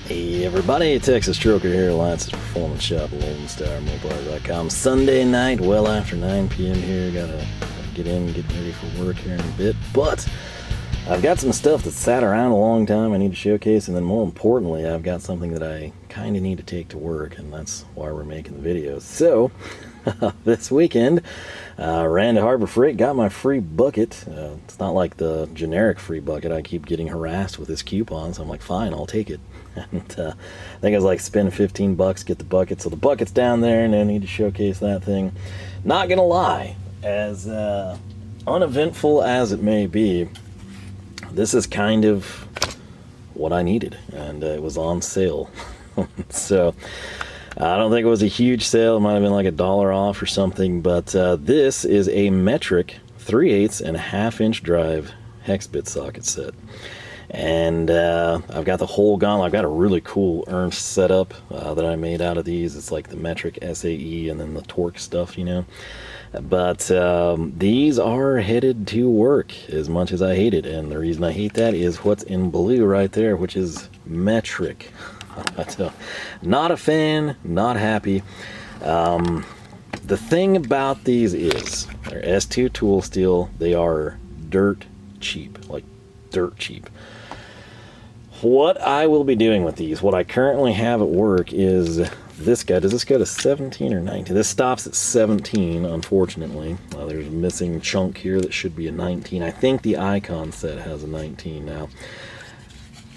Hey everybody, Texas Stroker here, Alliance's Performance Shop, LoneStarMopars.com. Sunday night, well after 9 p.m. here. Gotta get ready for work here in a bit. But I've got some stuff that's sat around a long time I need to showcase, and then more importantly, I've got something that I kind of need to take to work, and that's why we're making the videos. So, this weekend, ran to Harbor Freight, got my free bucket. It's not like the generic free bucket. I keep getting harassed with this coupon, so I'm like, fine, I'll take it. And I think I was like, spend 15 bucks, get the bucket. So the bucket's down there, and I need to showcase that thing. Not gonna lie, as uneventful as it may be, this is kind of what I needed, and it was on sale. So I don't think it was a huge sale. It might have been like $1 off or something, but this is a metric 3/8 and 1/2 inch drive hex bit socket set. And I've got the whole gauntlet. I've got a really cool Ernst setup that I made out of these. It's like the metric SAE and then the torque stuff, you know. But these are headed to work as much as I hate it. And the reason I hate that is what's in blue right there, which is metric. So, not a fan, not happy. The thing about these is they're S2 tool steel. They are dirt cheap, like dirt cheap. What I will be doing with these, what I currently have at work is this guy. Does this go to 17 or 19? This stops at 17, unfortunately. There's a missing chunk here that should be a 19. I think the Icon set has a 19 now.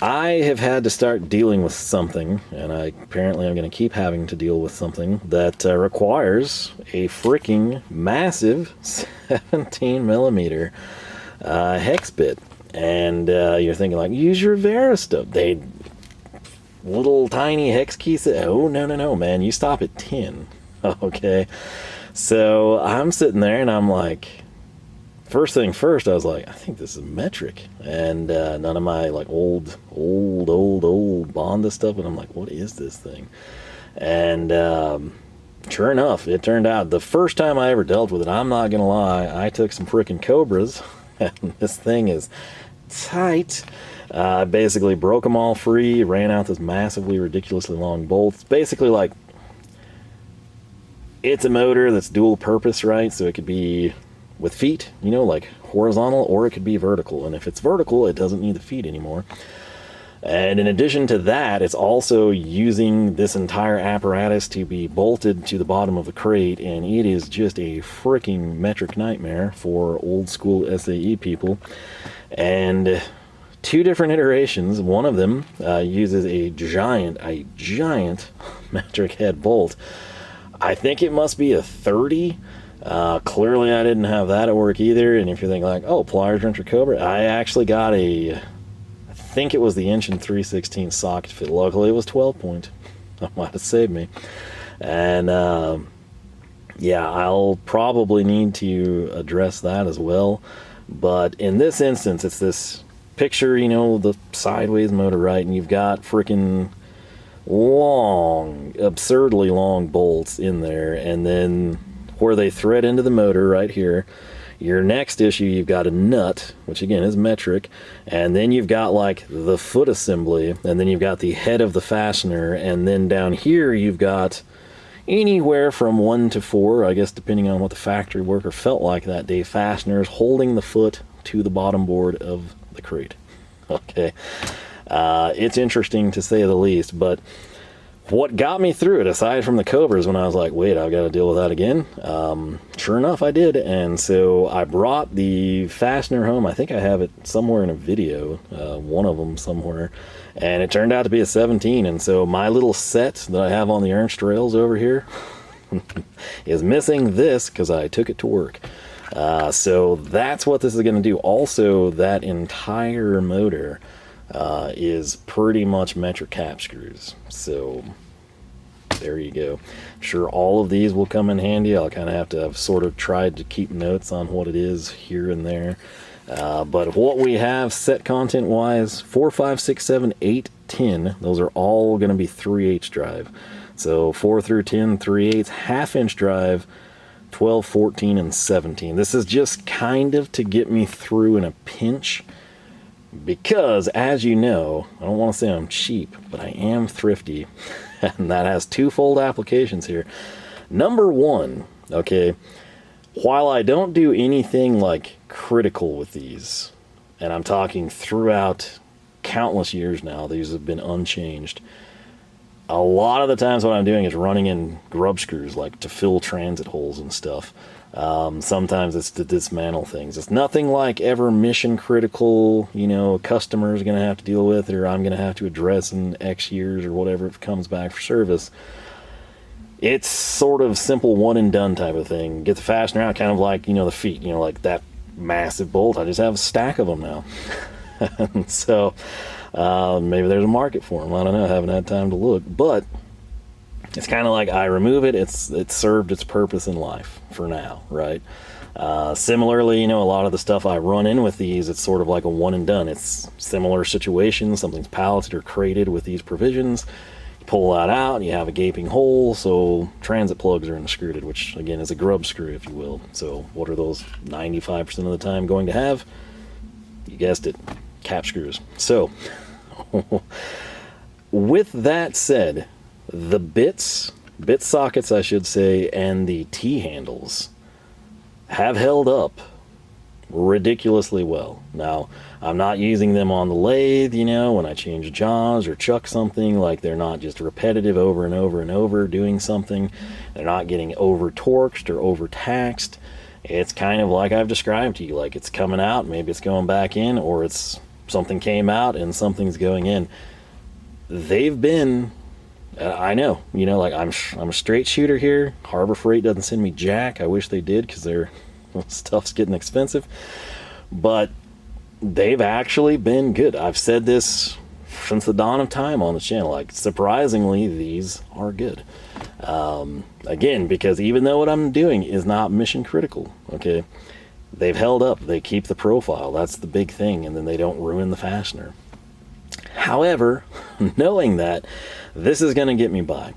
I have had to start dealing with something, and apparently I'm going to keep having to deal with something that requires a freaking massive 17 millimeter hex bit. And you're thinking, like, use your Wera stuff. They little tiny hex keys. Oh, no, man. You stop at 10. Okay. So I'm sitting there and I'm like, first thing first, I was like, I think this is metric. And none of my like old Bonda stuff. And I'm like, what is this thing? And sure enough, it turned out the first time I ever dealt with it, I'm not going to lie, I took some freaking Cobras. And this thing is tight. I basically broke them all free, ran out this massively, ridiculously long bolt. It's basically like, it's a motor that's dual purpose, right? So it could be with feet, you know, like horizontal, or it could be vertical. And if it's vertical, it doesn't need the feet anymore. And in addition to that, it's also using this entire apparatus to be bolted to the bottom of the crate, and it is just a freaking metric nightmare for old school SAE people. And two different iterations. One of them uses a giant metric head bolt. I think it must be a 30. Clearly I didn't have that at work either. And if you're thinking like, oh, pliers, wrench, or Cobra, I actually got I think it was the inch and 3/16 socket fit. Luckily it was 12 point. That might have saved me. And yeah, I'll probably need to address that as well. But in this instance, it's this picture, you know, the sideways motor, right? And you've got freaking long, absurdly long bolts in there. And then where they thread into the motor right here, your next issue, you've got a nut, which again is metric, and then you've got like the foot assembly, and then you've got the head of the fastener, and then down here you've got anywhere from 1 to 4, I guess depending on what the factory worker felt like that day, fasteners holding the foot to the bottom board of the crate. Okay, it's interesting to say the least, but what got me through it, aside from the Cobras, when I was like, wait, I've got to deal with that again, sure enough I did. And so I brought the fastener home. I think I have it somewhere in a video, one of them somewhere, and it turned out to be a 17. And so my little set that I have on the Ernst rails over here is missing this because I took it to work. So that's what this is going to do. Also, that entire motor is pretty much metric cap screws. So there you go. I'm sure all of these will come in handy. I'll kind of have to, I've sort of tried to keep notes on what it is here and there. But what we have set content wise, 4, 5, 6, 7, 8, 10, those are all going to be 3/8 drive. So 4 through 10, 3/8, 1/2 inch drive, 12, 14, and 17. This is just kind of to get me through in a pinch Because, as you know, I don't want to say I'm cheap, but I am thrifty, and that has twofold applications here. Number one, okay, while I don't do anything like critical with these, and I'm talking throughout countless years now, these have been unchanged. A lot of the times what I'm doing is running in grub screws, like to fill transit holes and stuff. Sometimes it's to dismantle things. It's nothing like ever mission critical, you know, a customer's going to have to deal with, or I'm going to have to address in X years or whatever if it comes back for service. It's sort of simple one and done type of thing. Get the fastener out, kind of like, you know, the feet, you know, like that massive bolt. I just have a stack of them now. And so maybe there's a market for them. I don't know. I haven't had time to look, but it's kind of like I remove it. It's served its purpose in life for now, right? Similarly, you know, a lot of the stuff I run in with these, it's sort of like a one and done. It's similar situations. Something's palleted or crated with these provisions. You pull that out, and you have a gaping hole, so transit plugs are unscrewed, which again is a grub screw, if you will. So what are those 95% of the time going to have? You guessed it, cap screws. So with that said, the bit sockets, I should say, and the T-handles have held up ridiculously well. Now, I'm not using them on the lathe, you know, when I change jaws or chuck something. Like, they're not just repetitive over and over and over doing something. They're not getting over-torqued or over-taxed. It's kind of like I've described to you, like it's coming out, maybe it's going back in, or it's something came out and something's going in. They've been... I know, you know, like I'm a straight shooter here. Harbor Freight doesn't send me jack. I wish they did, because their stuff's getting expensive. But they've actually been good. I've said this since the dawn of time on the channel. Like, surprisingly, these are good. Again, because even though what I'm doing is not mission critical, okay, they've held up. They keep the profile. That's the big thing. And then they don't ruin the fastener. However, knowing that, this is going to get me by.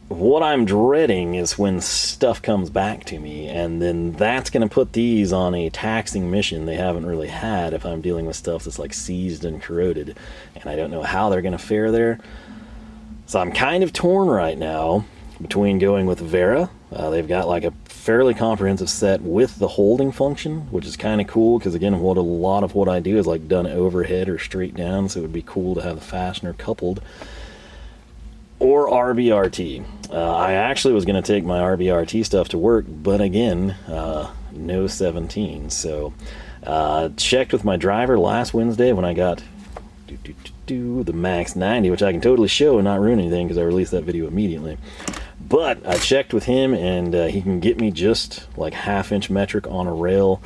What I'm dreading is when stuff comes back to me, and then that's going to put these on a taxing mission they haven't really had if I'm dealing with stuff that's like seized and corroded, and I don't know how they're going to fare there. So I'm kind of torn right now between going with Wera. They've got like a fairly comprehensive set with the holding function, which is kind of cool, because again, what a lot of what I do is like done overhead or straight down, so it would be cool to have the fastener coupled. Or RBRT. I actually was going to take my RBRT stuff to work, but again, no 17. So checked with my driver last Wednesday when I got the Max 90, which I can totally show and not ruin anything because I released that video immediately. But I checked with him, and he can get me just like 1/2 inch metric on a rail.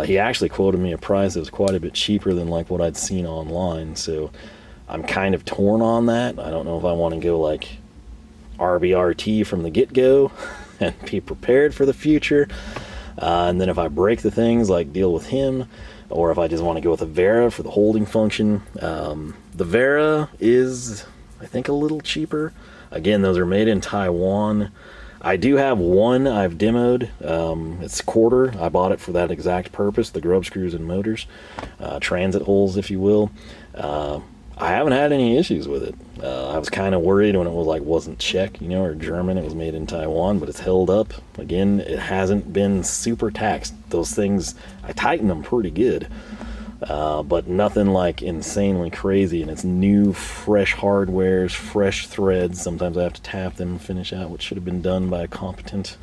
He actually quoted me a price that was quite a bit cheaper than like what I'd seen online, so I'm kind of torn on that. I don't know if I want to go like RBRT from the get-go and be prepared for the future, and then if I break the things, like deal with him, or if I just want to go with a Wera for the holding function. The Wera is, I think, a little cheaper. Again, those are made in Taiwan. I do have one I've demoed. It's quarter. I bought it for that exact purpose, the grub screws and motors, transit holes, if you will. I haven't had any issues with it. I was kind of worried when it was like wasn't Czech, you know, or German. It was made in Taiwan, but it's held up. Again, it hasn't been super taxed. Those things, I tighten them pretty good, but nothing like insanely crazy. And it's new, fresh hardwares, fresh threads. Sometimes I have to tap them and finish out what should have been done by a competent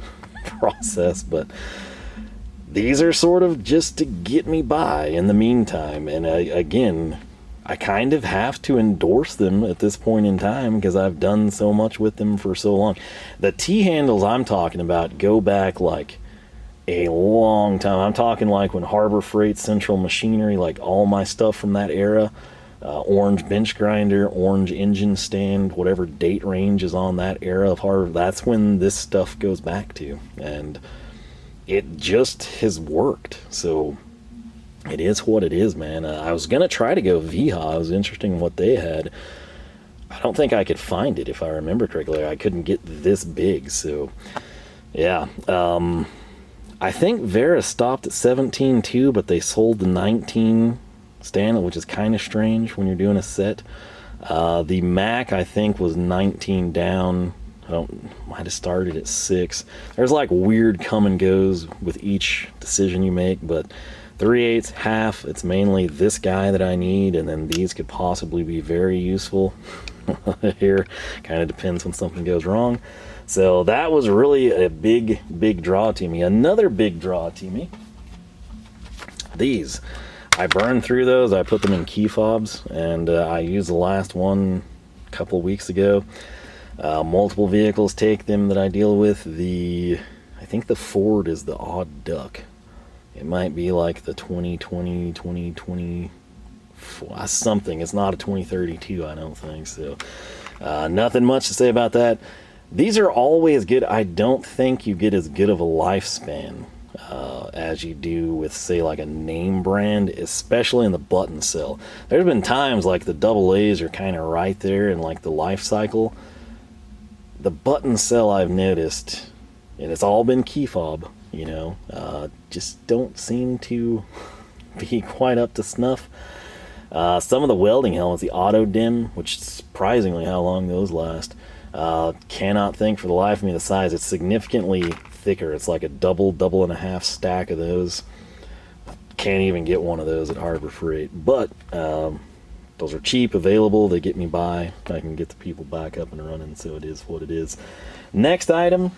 process, but these are sort of just to get me by in the meantime. And again, I kind of have to endorse them at this point in time because I've done so much with them for so long. The T-handles I'm talking about go back like a long time. I'm talking like when Harbor Freight, Central Machinery, like all my stuff from that era, orange bench grinder, orange engine stand, whatever date range is on that era of Harbor, that's when this stuff goes back to. And it just has worked. So it is what it is, man. I was going to try to go Viha. It was interesting in what they had. I don't think I could find it, if I remember correctly. I couldn't get this big, so yeah. I think Wera stopped at 17 too, but they sold the 19 stand, which is kind of strange when you're doing a set. The Mac, I think, was 19 down. Might have started at 6. There's like weird come and goes with each decision you make, but 3/8, half, it's mainly this guy that I need, and then these could possibly be very useful. Here, kind of depends when something goes wrong. So that was really a big draw to me. Another big draw to me, these. I burned through those. I put them in key fobs, and I used the last one a couple weeks ago. Multiple vehicles take them that I deal with. I think the Ford is the odd duck. It might be like the 2020, 2020, something. It's not a 2032, I don't think. So nothing much to say about that. These are always good. I don't think you get as good of a lifespan as you do with, say, like a name brand, especially in the button cell. There's been times like the double A's are kind of right there in like the life cycle. The button cell, I've noticed, and it's all been key fob, you know, just don't seem to be quite up to snuff. Some of the welding helmets, the auto dim, which is surprisingly how long those last, cannot think for the life of me the size. It's significantly thicker. It's like a double and a half stack of those. Can't even get one of those at Harbor Freight, but those are cheap, available, they get me by. I can get the people back up and running, so it is what it is. Next item,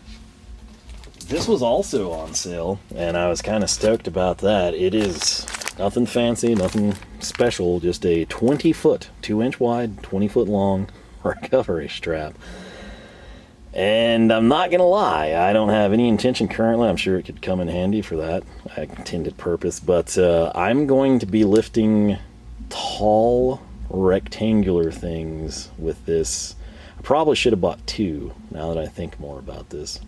this was also on sale, and I was kind of stoked about that. It is nothing fancy, nothing special, just a 20-foot, 2-inch wide, 20-foot long recovery strap. And I'm not gonna lie, I don't have any intention currently. I'm sure it could come in handy for that intended purpose, but I'm going to be lifting tall rectangular things with this. I probably should have bought 2 now that I think more about this.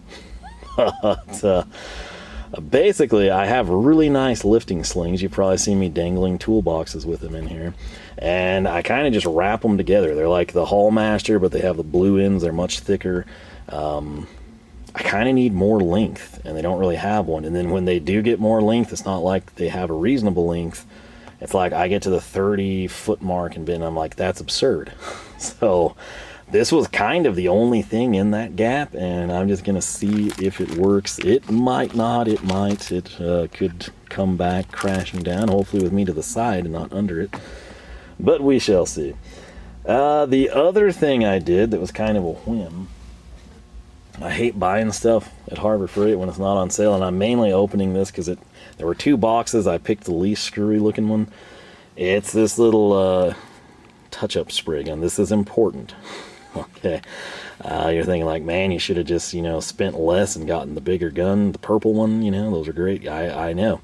But basically, I have really nice lifting slings. You've probably seen me dangling toolboxes with them in here, and I kind of just wrap them together. They're like the Hallmaster, but they have the blue ends. They're much thicker. I kind of need more length, and they don't really have one. And then when they do get more length, it's not like they have a reasonable length. It's like I get to the 30-foot mark and I'm like, that's absurd. So this was kind of the only thing in that gap, and I'm just gonna see if it works. It might not, it might. It could come back crashing down, hopefully with me to the side and not under it, but we shall see. The other thing I did that was kind of a whim, I hate buying stuff at Harbor Freight when it's not on sale, and I'm mainly opening this because there were 2 boxes. I picked the least screwy looking one. It's this little touch-up spray gun. This is important. Okay. You're thinking like, man, you should have just, spent less and gotten the bigger gun, the purple one, those are great. I know.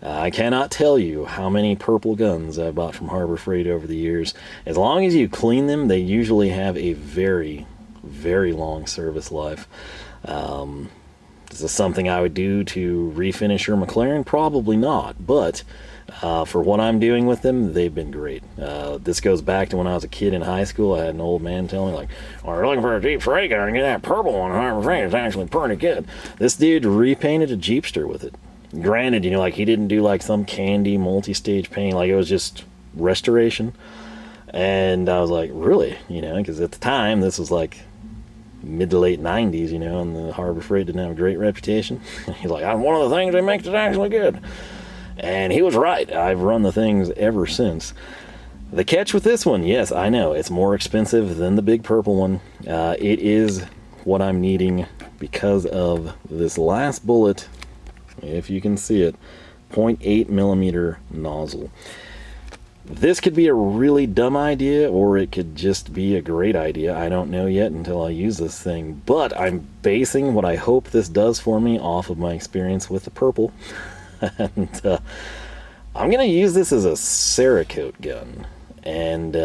I cannot tell you how many purple guns I've bought from Harbor Freight over the years. As long as you clean them, they usually have a very, very long service life. Is this something I would do to refinish your McLaren? Probably not, but for what I'm doing with them, they've been great. This goes back to when I was a kid in high school. I had an old man tell me, like, "Oh, you're looking for a Jeep freight car, and get that purple one. Harbor Freight is actually pretty good." This dude repainted a Jeepster with it. Granted, like he didn't do like some candy multi-stage paint, like it was just restoration. And I was like, really? Because at the time, this was like mid to late 90s, and the Harbor Freight didn't have a great reputation. He's like, one of the things they make is actually good. And he was right. I've run the things ever since. The catch with this one, yes, I know, it's more expensive than the big purple one. It is what I'm needing because of this last bullet, if you can see it, 0.8 millimeter nozzle. This could be a really dumb idea, or it could just be a great idea. I don't know yet until I use this thing, but I'm basing what I hope this does for me off of my experience with the purple. And I'm going to use this as a Cerakote gun. And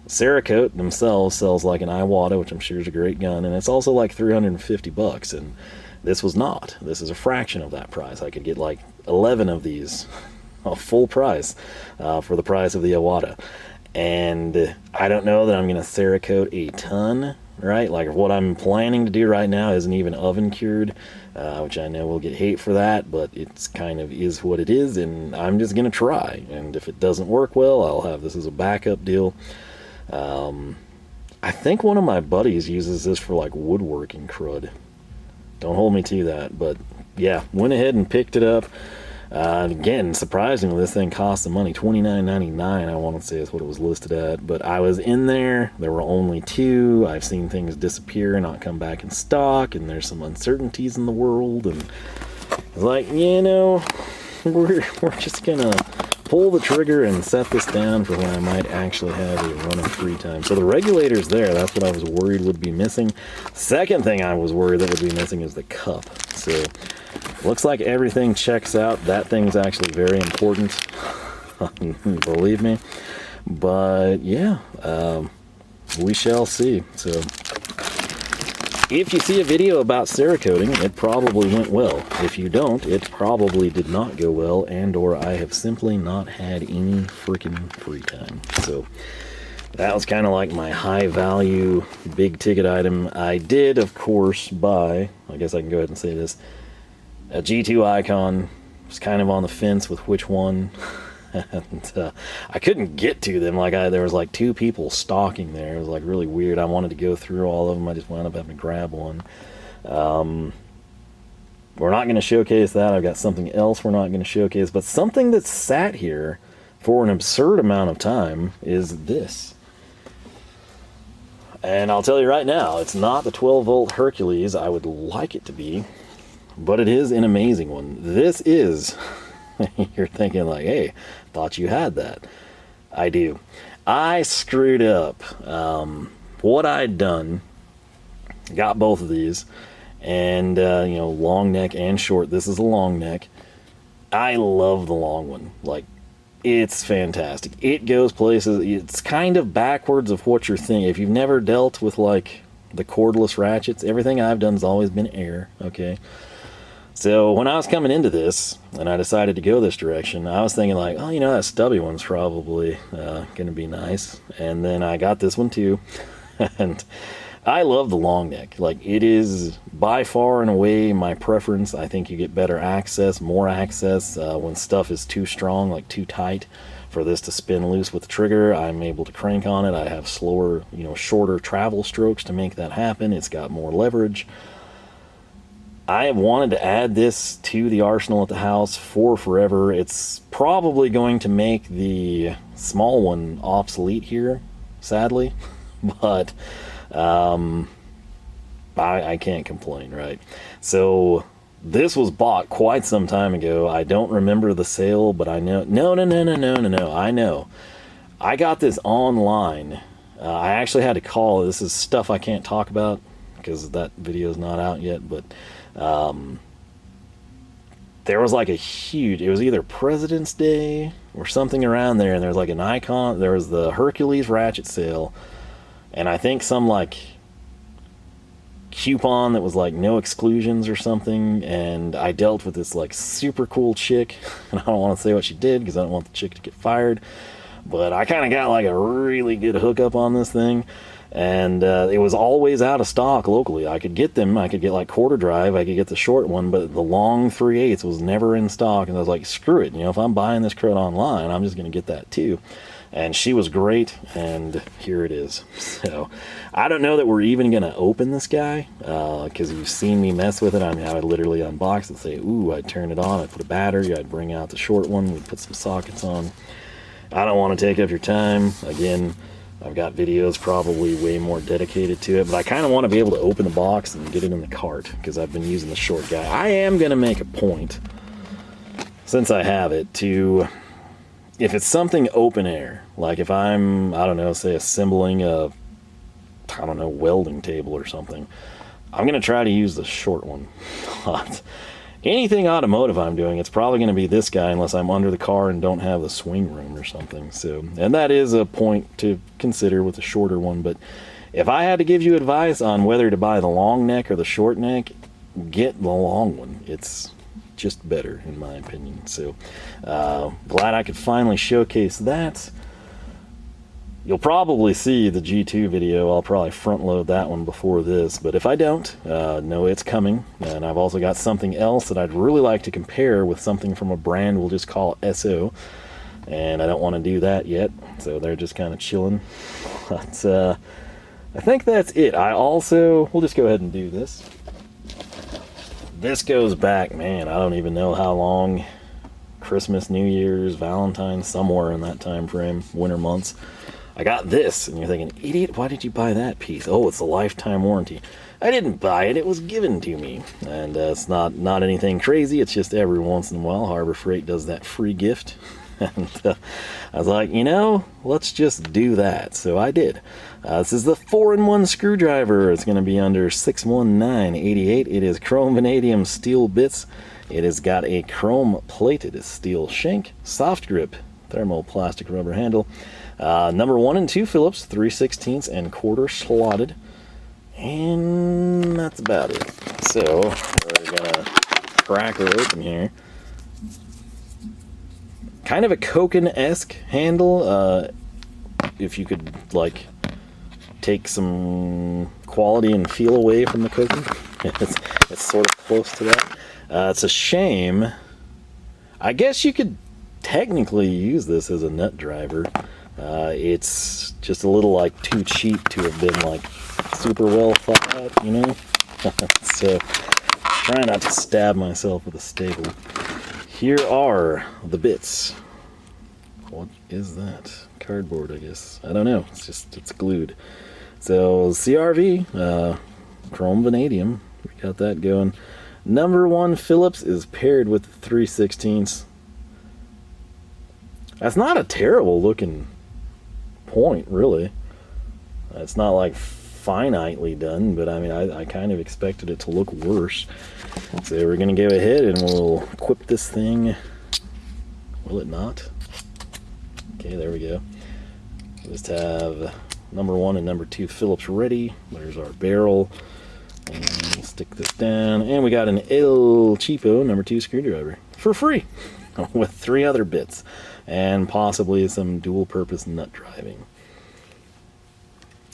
Cerakote themselves sells like an Iwata, which I'm sure is a great gun, and it's also like $350, and this was not. This is a fraction of that price. I could get like 11 of these. A full price for the price of the Iwata. And I don't know that I'm going to Cerakote a ton right? Like what I'm planning to do right now isn't even oven cured, which I know we'll get hate for that, but it's kind of is what it is, and I'm just gonna try. And if it doesn't work well, I'll have this as a backup deal. I think one of my buddies uses this for like woodworking crud. Don't hold me to that, but yeah, went ahead and picked it up. Again, surprisingly, this thing cost some money, $29.99, I want to say is what it was listed at. But I was in there, there were only 2. I've seen things disappear and not come back in stock, and there's some uncertainties in the world, and it's like, you know, we're just gonna pull the trigger and set this down for when I might actually have a run of free time. So the regulator's there, that's what I was worried would be missing. Second thing I was worried that would be missing is the cup. So looks like everything checks out. That thing's actually very important, believe me. But yeah, we shall see. So if you see a video about Cerakoting, it probably went well. If you don't, it probably did not go well, and or I have simply not had any freaking free time. So that was kind of like my high value, big ticket item. I did, of course, buy, I guess I can go ahead and say this, a G2 Icon. Was kind of on the fence with which one. And I couldn't get to them. Like there was like 2 people stalking there. It was like really weird. I wanted to go through all of them. I just wound up having to grab one. We're not going to showcase that. I've got something else we're not going to showcase. But something that's sat here for an absurd amount of time is this. And I'll tell you right now, it's not the 12-volt Hercules I would like it to be, but it is an amazing one. This is, you're thinking like, hey, thought you had that. I do. I screwed up. What I'd done, got both of these, and you know, long neck and short. This is a long neck. I love the long one. Like, it's fantastic. It goes places. It's kind of backwards of what you're thinking. If you've never dealt with like the cordless ratchets, everything I've done has always been air. Okay. So when I was coming into this and I decided to go this direction, I was thinking like, oh, you know, that stubby one's probably going to be nice. And then I got this one too. And I love the long neck. Like, it is by far and away my preference. I think you get better access, more access when stuff is too strong, like too tight for this to spin loose with the trigger. I'm able to crank on it. I have slower, you know, shorter travel strokes to make that happen. It's got more leverage. I have wanted to add this to the arsenal at the house for forever. It's probably going to make the small one obsolete here, sadly, but I can't complain, right? So this was bought quite some time ago. I don't remember the sale, but I know. No. I know. I got this online. I actually had to call. This is stuff I can't talk about because that video is not out yet, but there was like a huge, it was either President's Day or something around there, and there was like an icon. There was the Hercules Ratchet sale, and I think some like coupon that was like no exclusions or something, and I dealt with this like super cool chick, and I don't want to say what she did because I don't want the chick to get fired, but I kind of got like a really good hookup on this thing. And it was always out of stock locally. I could get them. I could get like quarter drive. I could get the short one, but the long 3/8 was never in stock. And I was like, screw it. You know, if I'm buying this crud online, I'm just going to get that too. And she was great. And here it is. So I don't know that we're even going to open this guy because you've seen me mess with it. I mean, I would literally unbox it, say, ooh, I'd turn it on. I'd put a battery. I'd bring out the short one. We'd put some sockets on. I don't want to take up your time. Again, I've got videos probably way more dedicated to it, but I kind of want to be able to open the box and get it in the cart because I've been using the short guy. I am going to make a point, since I have it, to, if it's something open air, like if I'm, I don't know, say assembling a, I don't know, welding table or something, I'm going to try to use the short one. But anything automotive I'm doing, it's probably going to be this guy unless I'm under the car and don't have the swing room or something. So, and that is a point to consider with the shorter one. But if I had to give you advice on whether to buy the long neck or the short neck, get the long one. It's just better in my opinion. So glad I could finally showcase that. You'll probably see the G2 video. I'll probably front load that one before this, but if I don't, know it's coming. And I've also got something else that I'd really like to compare with something from a brand we'll just call SO. And I don't want to do that yet, so they're just kind of chilling. But I think that's it. We'll just go ahead and do this. This goes back, man, I don't even know how long. Christmas, New Year's, Valentine's, somewhere in that time frame, winter months. I got this, and you're thinking, idiot, why did you buy that piece? Oh, it's a lifetime warranty. I didn't buy it, it was given to me. And it's not anything crazy, it's just every once in a while Harbor Freight does that free gift. And I was like, let's just do that. So I did. This is the 4-in-1 screwdriver. It's going to be under $619.88. It is chrome vanadium steel bits. It has got a chrome plated steel shank, soft grip, thermoplastic rubber handle. Number 1 and 2 Phillips, 3/16 and quarter slotted. And that's about it. So we're going to crack her open here. Kind of a Koken-esque handle. If you could, like, take some quality and feel away from the Koken. It's sort of close to that. It's a shame. I guess you could technically use this as a nut driver. It's just a little, like, too cheap to have been, like, super well thought out, So, trying not to stab myself with a staple. Here are the bits. What is that? Cardboard, I guess. I don't know. It's glued. So, CRV, chrome vanadium. We got that going. Number 1 Phillips is paired with the 3/16. That's not a terrible looking point, really. It's not like finitely done, but I mean, I kind of expected it to look worse. So we're going to go ahead and we'll equip this thing. Will it not? Okay, there we go. Just have number 1 and number 2 Phillips ready. There's our barrel. And stick this down. And we got an El Cheapo number 2 screwdriver for free with 3 other bits and possibly some dual purpose nut driving.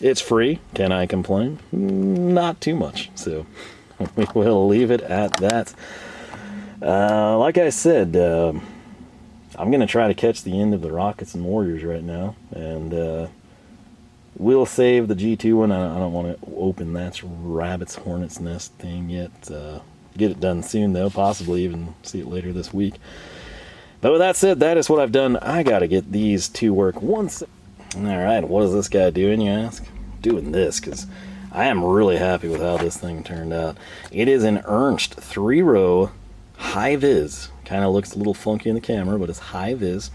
It's free. Can I complain? Not too much. So we will leave it at that. Like I said, I'm going to try to catch the end of the Rockets and Warriors right now. And we'll save the G2 one. I don't want to open that rabbit's hornet's nest thing yet. Get it done soon, though. Possibly even see it later this week. But with that said, that is what I've done. I got to get these to work once. Alright, what is this guy doing, you ask? Doing this, because I am really happy with how this thing turned out. It is an Ernst 3-row Hi-Vis. Kind of looks a little funky in the camera, but it's Hi-Vis.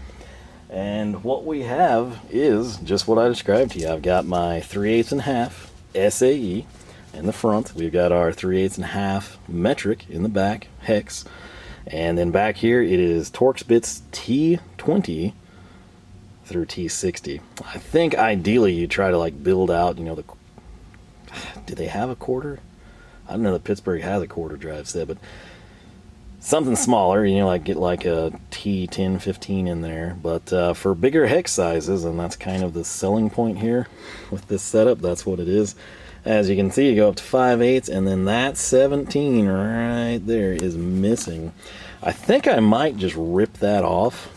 And what we have is just what I described to you. I've got my 3/8½ SAE in the front. We've got our 3/8½ metric in the back, hex. And then back here it is Torx bits T20 through T60. I think ideally you try to like build out, do they have a quarter? I don't know that Pittsburgh has a quarter drive set, but something smaller, like get like a T10, 15 in there. But for bigger hex sizes, and that's kind of the selling point here with this setup, that's what it is. As you can see, you go up to 5/8, and then that 17 right there is missing. I think I might just rip that off.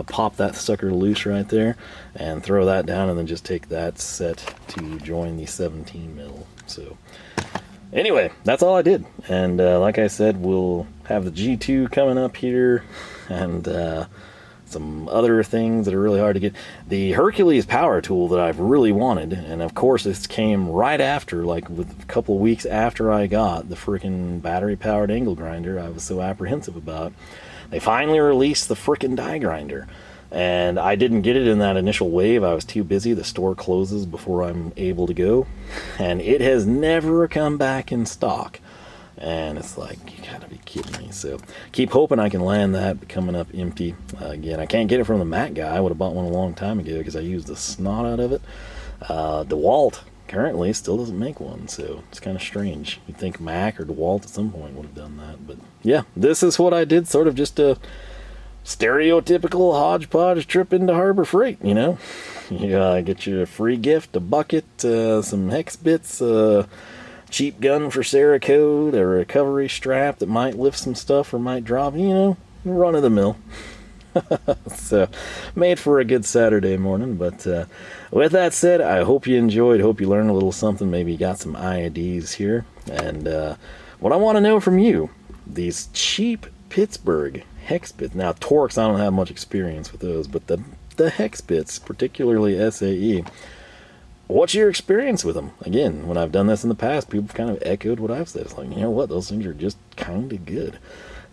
Pop that sucker loose right there and throw that down, and then just take that set to join the 17 mil. So anyway, that's all I did. And like I said, we'll have the G2 coming up here, and some other things that are really hard to get. The Hercules power tool that I've really wanted, and of course this came right after, like with a couple of weeks after I got the freaking battery powered angle grinder I was so apprehensive about. They finally released the frickin' die grinder, and I didn't get it in that initial wave. I was too busy. The store closes before I'm able to go, and it has never come back in stock. And it's like, you gotta be kidding me. So keep hoping I can land that coming up empty. Again, I can't get it from the Mac guy. I would have bought one a long time ago because I used the snot out of it. DeWalt currently still doesn't make one, so it's kind of strange. You'd think Mac or DeWalt at some point would have done that. But yeah, this is what I did, sort of just to stereotypical hodgepodge trip into Harbor Freight, you know. You get your free gift, a bucket, some hex bits, cheap gun for Cerakote, a recovery strap that might lift some stuff or might drop, you know, run of the mill. So, made for a good Saturday morning. But with that said, I hope you enjoyed, hope you learned a little something, maybe you got some ideas here. And what I want to know from you, these cheap Pittsburgh hex bits. Now, Torx, I don't have much experience with those, but the hex bits, particularly SAE, what's your experience with them? Again, when I've done this in the past, people kind of echoed what I've said. It's like, you know what, those things are just kind of good.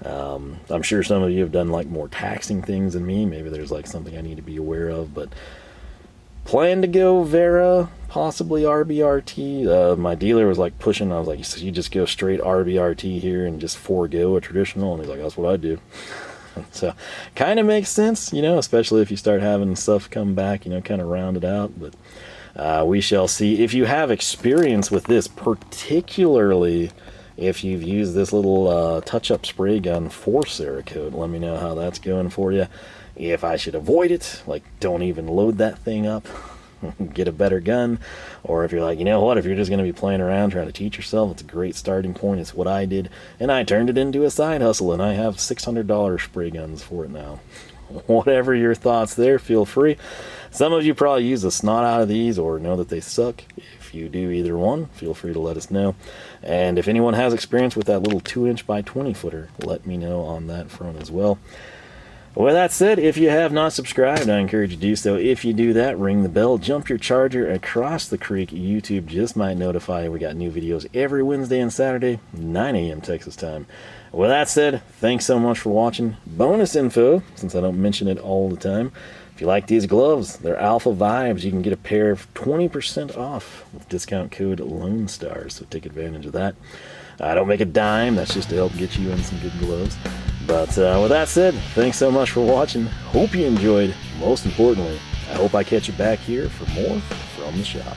I'm sure some of you have done like more taxing things than me. Maybe there's like something I need to be aware of, but plan to go Wera, possibly RBRT. My dealer was like pushing. I was like, so you just go straight RBRT here and just forego a traditional? And he's like, that's what I do. So kind of makes sense, you know, especially if you start having stuff come back, you know, kind of round it out. But we shall see. If you have experience with this, particularly if you've used this little touch-up spray gun for Cerakote, let me know how that's going for you. If I should avoid it, like don't even load that thing up, get a better gun. Or if you're like, you know what, if you're just going to be playing around trying to teach yourself, it's a great starting point. It's what I did, and I turned it into a side hustle, and I have $600 spray guns for it now. Whatever your thoughts there, feel free. Some of you probably use the snot out of these or know that they suck. If you do either one, feel free to let us know. And if anyone has experience with that little 2-inch by 20 footer, let me know on that front as well. With that said, if you have not subscribed, I encourage you to do so. If you do that, ring the bell, jump your charger across the creek. YouTube just might notify you. We got new videos every Wednesday and Saturday, 9 a.m. Texas time. With that said, thanks so much for watching. Bonus info, since I don't mention it all the time. If you like these gloves, they're Alpha Vibes. You can get a pair of 20% off with discount code Lone Star, so take advantage of that. I don't make a dime. That's just to help get you in some good gloves. But with that said, thanks so much for watching. Hope you enjoyed. Most importantly, I hope I catch you back here for more from the shop.